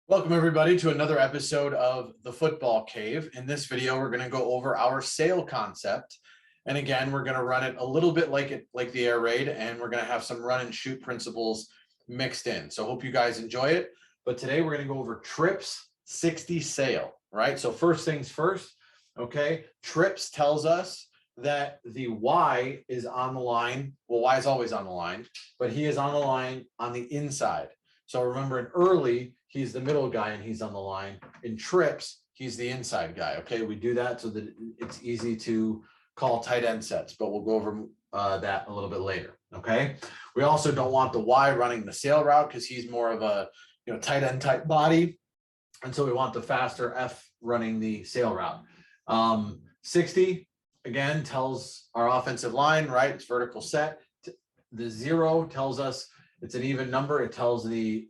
Welcome everybody to another episode of the Football Cave. In this video, we're going to go over our sail concept. And again, we're going to run it a little bit like the air raid, and we're going to have some run and shoot principles mixed in. So hope you guys enjoy it. But today we're going to go over trips 60 sail, right? So first things first, okay? Trips tells us that the Y is on the line. Well, Y is always on the line, but he is on the line on the inside. So remember, in early, he's the middle guy and he's on the line. In trips, he's the inside guy. Okay, we do that so that it's easy to call tight end sets, but we'll go over that a little bit later. Okay, we also don't want the Y running the sail route because he's more of a tight end type body, and so we want the faster F running the sail route. 60 again tells our offensive line, right? It's vertical set. The 0 tells us it's an even number. It tells the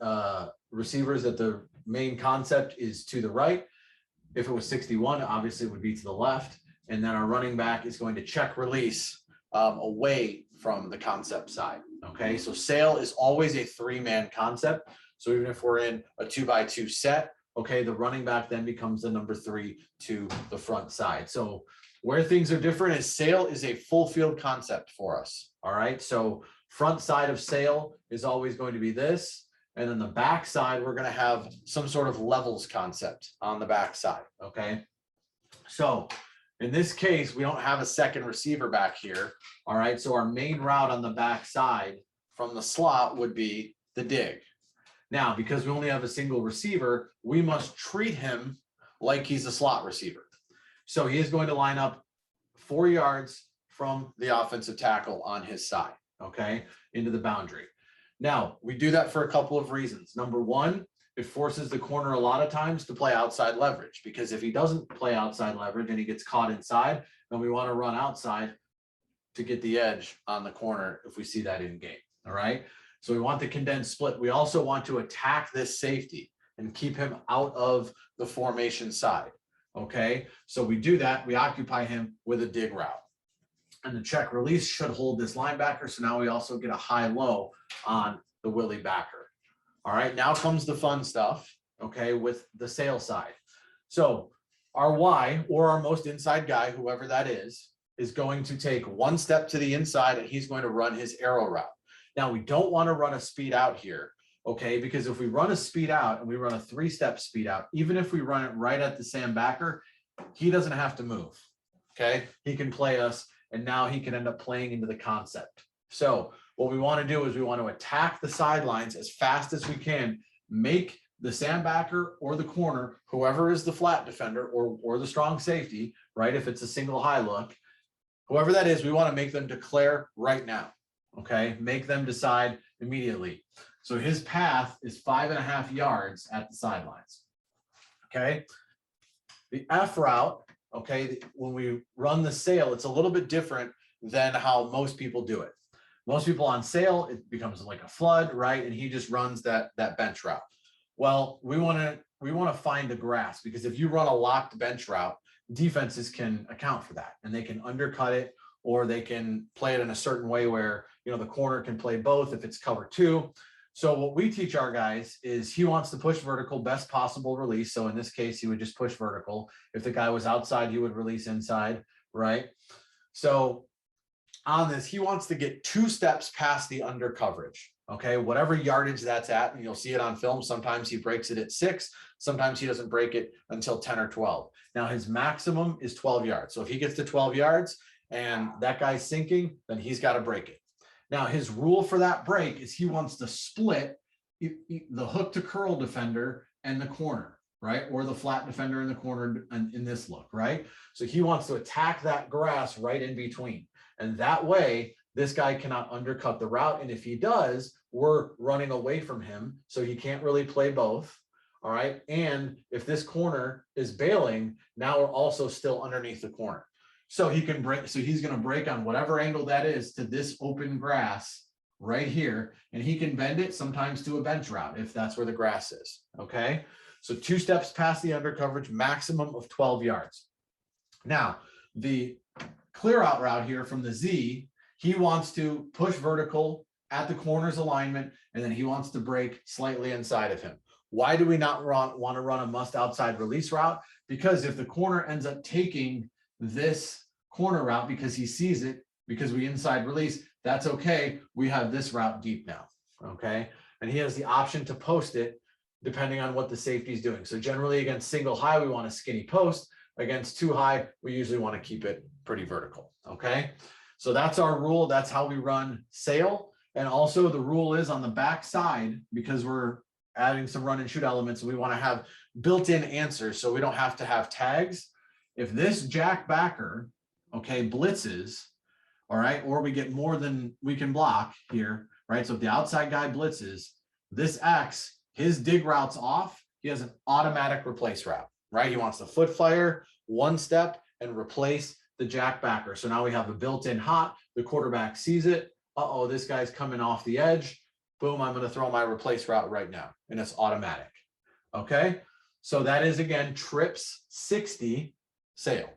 receivers that the main concept is to the right. If it was 61, obviously it would be to the left. And then our running back is going to check release away from the concept side. Okay, so sail is always a 3-man concept. So even if we're in a 2x2 set, okay, the running back then becomes the number 3 to the front side. So where things are different is sail is a full field concept for us. All right, so front side of sail is always going to be this. And then the back side, we're going to have some sort of levels concept on the back side. Okay. So in this case, we don't have a second receiver back here. All right. So our main route on the back side from the slot would be the dig. Now, because we only have a single receiver, we must treat him like he's a slot receiver. So he is going to line up 4 yards from the offensive tackle on his side. Okay, into the boundary. Now, we do that for a couple of reasons. Number one, it forces the corner a lot of times to play outside leverage, because if he doesn't play outside leverage and he gets caught inside, then we want to run outside to get the edge on the corner if we see that in game. All right, so we want the condensed split. We also want to attack this safety and keep him out of the formation side. Okay, so we do that. We occupy him with a dig route. And the check release should hold this linebacker. So now we also get a high-low on the Willie backer. All right, now comes the fun stuff, okay, with the sail side. So our Y, or our most inside guy, whoever that is going to take one step to the inside and he's going to run his arrow route. Now, we don't want to run a speed out here, okay, because if we run a speed out and we run a 3-step speed out, even if we run it right at the Sam backer, he doesn't have to move, okay? He can play us, and now he can end up playing into the concept. So what we want to do is we want to attack the sidelines as fast as we can, make the Sam backer or the corner, whoever is the flat defender or the strong safety, right? If it's a single high look, whoever that is, we want to make them declare right now, okay? Make them decide immediately. So his path is 5.5 yards at the sidelines, okay? The F route, okay, when we run the sail, it's a little bit different than how most people do it. Most people on sail, it becomes like a flood, right? And he just runs that bench route. Well, we want to find the grass, because if you run a locked bench route, defenses can account for that and they can undercut it, or they can play it in a certain way where, the corner can play both if it's cover 2. So what we teach our guys is he wants to push vertical, best possible release. So in this case, he would just push vertical. If the guy was outside, he would release inside, right? So on this, he wants to get 2 steps past the under coverage, okay? Whatever yardage that's at, and you'll see it on film. Sometimes he breaks it at 6. Sometimes he doesn't break it until 10 or 12. Now his maximum is 12 yards. So if he gets to 12 yards and that guy's sinking, then he's got to break it. Now, his rule for that break is he wants to split the hook to curl defender and the corner, right? Or the flat defender in the corner in this look, right? So he wants to attack that grass right in between. And that way, this guy cannot undercut the route. And if he does, we're running away from him. So he can't really play both. All right. And if this corner is bailing, now we're also still underneath the corner. So he can break, so he's going to break on whatever angle that is to this open grass right here. And he can bend it sometimes to a bench route if that's where the grass is. Okay. So 2 steps past the under coverage, maximum of 12 yards. Now, the clear out route here from the Z, he wants to push vertical at the corner's alignment, and then he wants to break slightly inside of him. Why do we not want to run a must outside release route? Because if the corner ends up taking this corner route because he sees it, because we inside release, that's okay. We have this route deep now, okay? And he has the option to post it depending on what the safety is doing. So generally against single high, we want a skinny post. Against too high, we usually want to keep it pretty vertical, okay? So that's our rule. That's how we run sail. And also the rule is on the back side, because we're adding some run and shoot elements, we want to have built-in answers so we don't have to have tags. If this jack backer, okay, blitzes, all right, or we get more than we can block here, right? So if the outside guy blitzes, this X, his dig route's off, he has an automatic replace route, right? He wants the foot fire, one step, and replace the jack backer. So now we have a built-in hot, the quarterback sees it, uh-oh, this guy's coming off the edge, boom, I'm going to throw my replace route right now, and it's automatic, okay? So that is, again, trips 60 sail.